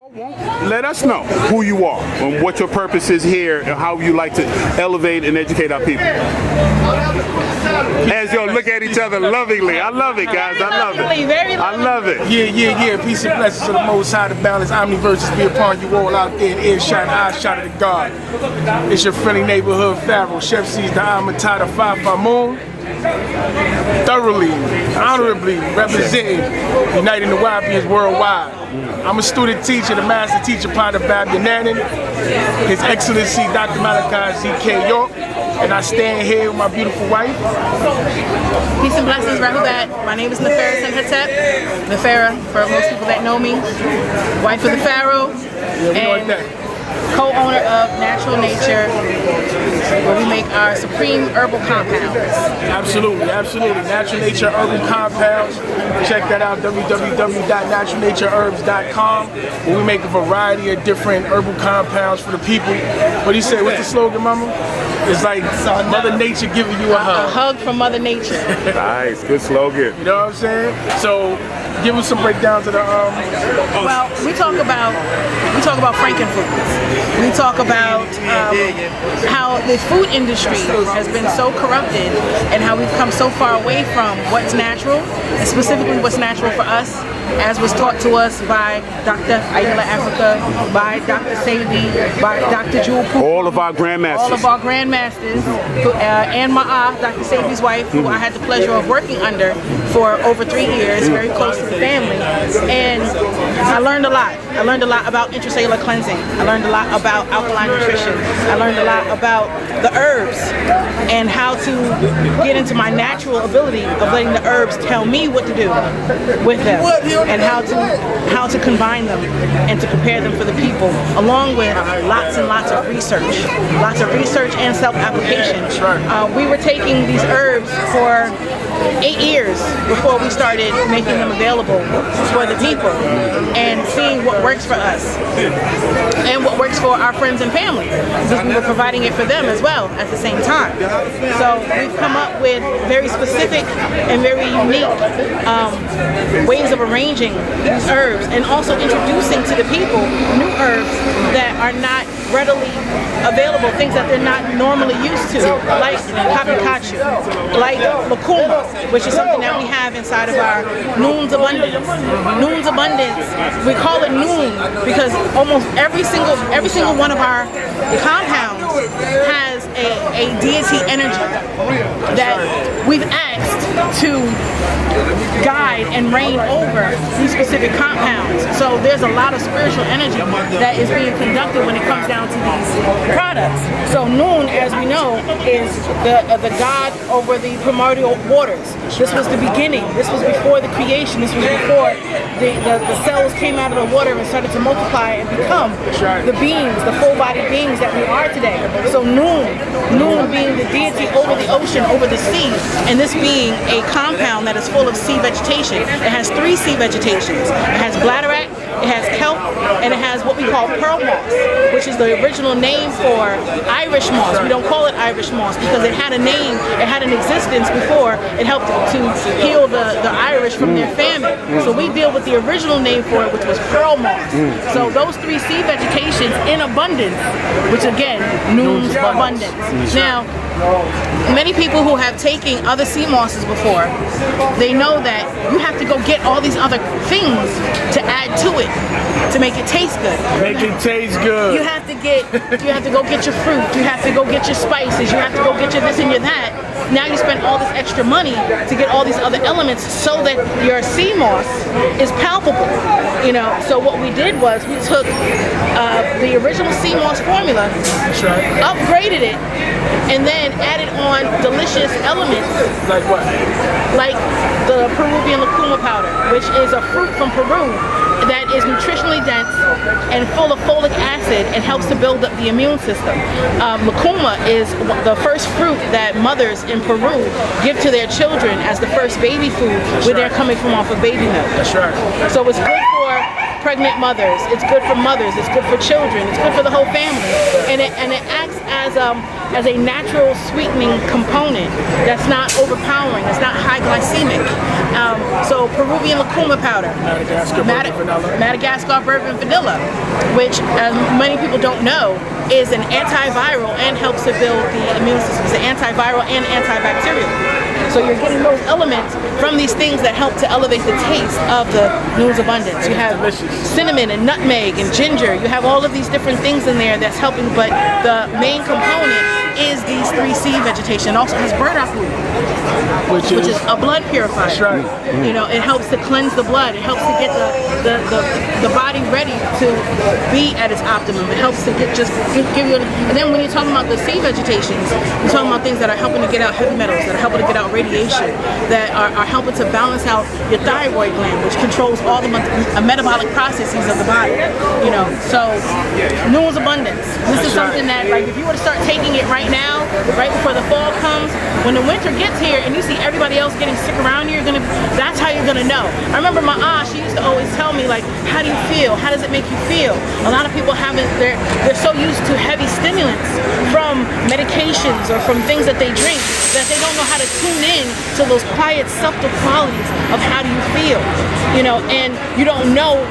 Let us know who you are and what your purpose is here and how you like to elevate and educate our people. As y'all look at each other lovingly. I love it, guys. I love it. I love it. Yeah. Peace and blessings to the Most High, the balance, omniverse be upon you all out there in earshot and eye shot of the God. It's your friendly neighborhood Pharoah. Chef sees the Amatata Fafa Moon. Thoroughly, honorably representing, uniting the Wapians worldwide. I'm a student teacher, the master teacher, Potter Bab Yananin, His Excellency Dr. Malachi Z.K. York, and I stand here with my beautiful wife. Peace and blessings, Rahubat. My name is Nefera Senhatep, Nefera for most people that know me, wife of the Pharaoh, and co-owner of Natural Nature, where we make our supreme herbal compounds. Absolutely. Natural Nature Herbal Compounds. Check that out, www.naturalnatureherbs.com, where we make a variety of different herbal compounds for the people. What do you say? What's the slogan, Mama? It's like Mother Nature giving you a hug. A hug from Mother Nature. Nice, good slogan. You know what I'm saying? So, give us some breakdowns of the. Well, we talk about frankenfoods. We talk about how the food industry has been so corrupted and how we've come so far away from what's natural, and specifically what's natural for us, as was taught to us by Dr. Aila Africa, by Dr. Sabi, by Dr. Jewel Pooh. All of our grandmasters. All of our grandmasters, and Ma'a, Dr. Sabi's wife, who I had the pleasure of working under for over 3 years, very close to the family. And I learned a lot. I learned a lot about intracellular cleansing. I learned a lot about alkaline nutrition. I learned a lot about the herbs and how to get into my natural ability of letting the herbs tell me what to do with them and how to combine them and to prepare them for the people, along with lots and lots of research and self-application. We were taking these herbs for 8 years before we started making them available for the people and seeing what works for us and what works for our friends and family, because we were providing it for them as well at the same time. So we've come up with very specific and very unique ways of arranging these herbs and also introducing to the people new herbs that are not readily available, things that they're not normally used to, like kapikachu, like lukuma, which is something that we have inside of our Noon's Abundance. Noon's Abundance, we call it Noon because almost every single one of our compounds has a deity energy that we've asked to guide and reign over these specific compounds. So there's a lot of spiritual energy that is being conducted when it comes down to these products. So Noon, as we know, is the god over the primordial waters. This was the beginning. This was before the creation. This was before the cells came out of the water and started to multiply and become the beings, the full-bodied beings that we are today. So Noon being the deity over the ocean, over the sea, and this being a compound that is full of sea vegetation. It has 3 sea vegetations. It has bladderwrack, it has kelp, and it has what we call pearl moss, which is the original name for Irish moss. We don't call it Irish moss because it had a name, it had an existence before. It helped to heal the Irish from their famine. So we deal with the original name for it, which was pearl moss. So those 3 sea vegetations in abundance, which again, Noon's Abundance. Now, many people who have taken other sea mosses before, they know that you have to go get all these other things to add to it to make it taste good. Make it taste good. You have to go get your fruit. You have to go get your spices. You have to go get your this and your that. Now you spend all this extra money to get all these other elements so that your sea moss is palpable. You know. So what we did was we took the original sea moss formula, upgraded it, and then added on delicious elements. Like what? Like the Peruvian lukuma powder, which is a fruit from Peru that is nutritionally dense and full of folic acid and helps to build up the immune system. Lukuma is the first fruit that mothers in Peru give to their children as the first baby food when they're coming from off of baby milk. That's right. So it's good for pregnant mothers, it's good for mothers, it's good for children, it's good for the whole family, and it acts as a natural sweetening component that's not overpowering, it's not high glycemic. So Peruvian lucuma powder, Madagascar bourbon vanilla, which as many people don't know is an antiviral and helps to build the immune system. It's an antiviral and antibacterial. So you're getting those elements from these things that help to elevate the taste of the Nu's Abundance. You have cinnamon and nutmeg and ginger. You have all of these different things in there that's helping, but the main component is these 3C vegetation. It also has burdock root, which is a blood purifier. That's right. You know, it helps to cleanse the blood. It helps to get the body ready to be at its optimum. It helps to give you. And then when you're talking about the C vegetations, you're talking about things that are helping to get out heavy metals, that are helping to get out radiation, that are helping to balance out your thyroid gland, which controls all the metabolic processes of the body. You know, so Nu's Abundance. This is something that, like, if you were to start taking it right now, right before the fall comes, when the winter gets here and you see everybody else getting sick around you, that's how you're gonna know. I remember my aunt, she used to always tell me, like, how do you feel? How does it make you feel? A lot of people they're so used to heavy stimulants from medications or from things that they drink that they don't know how to tune in to those quiet, subtle qualities of how do you feel, you know, and you don't know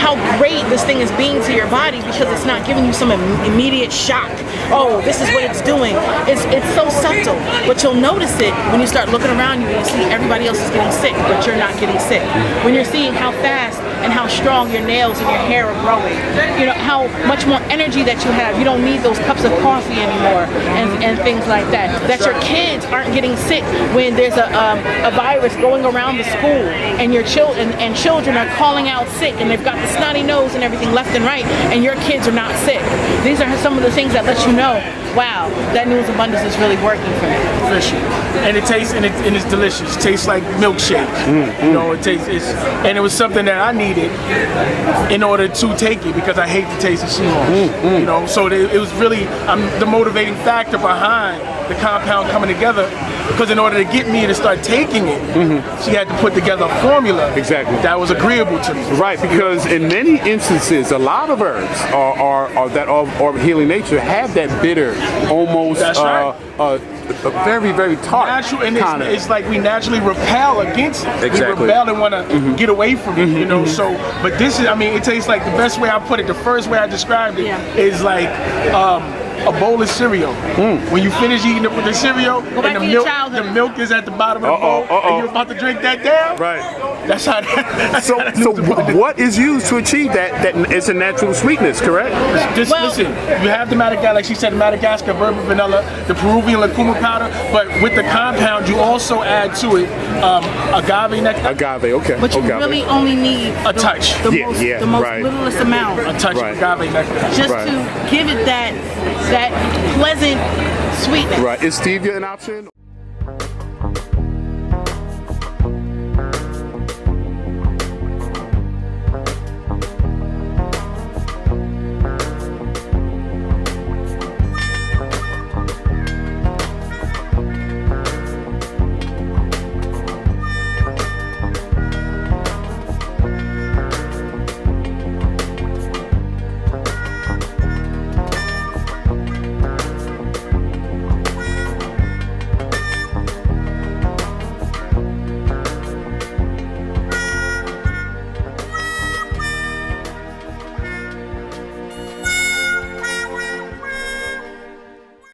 how great this thing is being to your body because it's not giving you some immediate shock. Oh, this is what it's doing. It's so subtle, but you'll notice it when you start looking around you and you see everybody else is getting sick, but you're not getting sick. When you're seeing how fast and how strong your nails and your hair are growing, you know, how much more energy that you have. You don't need those cups of coffee anymore and things like that. That your kids aren't getting sick when there's a virus going around the school and your children are calling out sick and they've got the snotty nose and everything left and right, and your kids are not sick. These are some of the things that let you know, wow, that Nu's Abundance is really working for me. Fishy. And it tastes and it's delicious. It tastes like milkshake. You know, and it was something that I needed in order to take it because I hate the taste of sea moss. You know, so it was really the motivating factor behind the compound coming together. Because in order to get me to start taking it, she had to put together a formula that was agreeable to me. Right, because in many instances, a lot of herbs are healing nature have that bitter, almost a very, very tart and it's like we naturally repel against it. We rebel and want to get away from it, you know. So, but this is, I mean, it tastes like the best way I put it. The first way I described it is like a bowl of cereal. When you finish eating the cereal and the milk is at the bottom of the bowl and you're about to drink that down. Right. That's how. So what is used to achieve that? It's a natural sweetness, correct? Listen, you have the Madagascar, like she said, the Madagascar bourbon vanilla, the Peruvian lucuma powder, but with the compound, you also add to it agave nectar. Agave, okay. But you really only need a touch. The most littlest amount. A touch of agave nectar. Just to give it that pleasant sweetness. Right. Is stevia an option?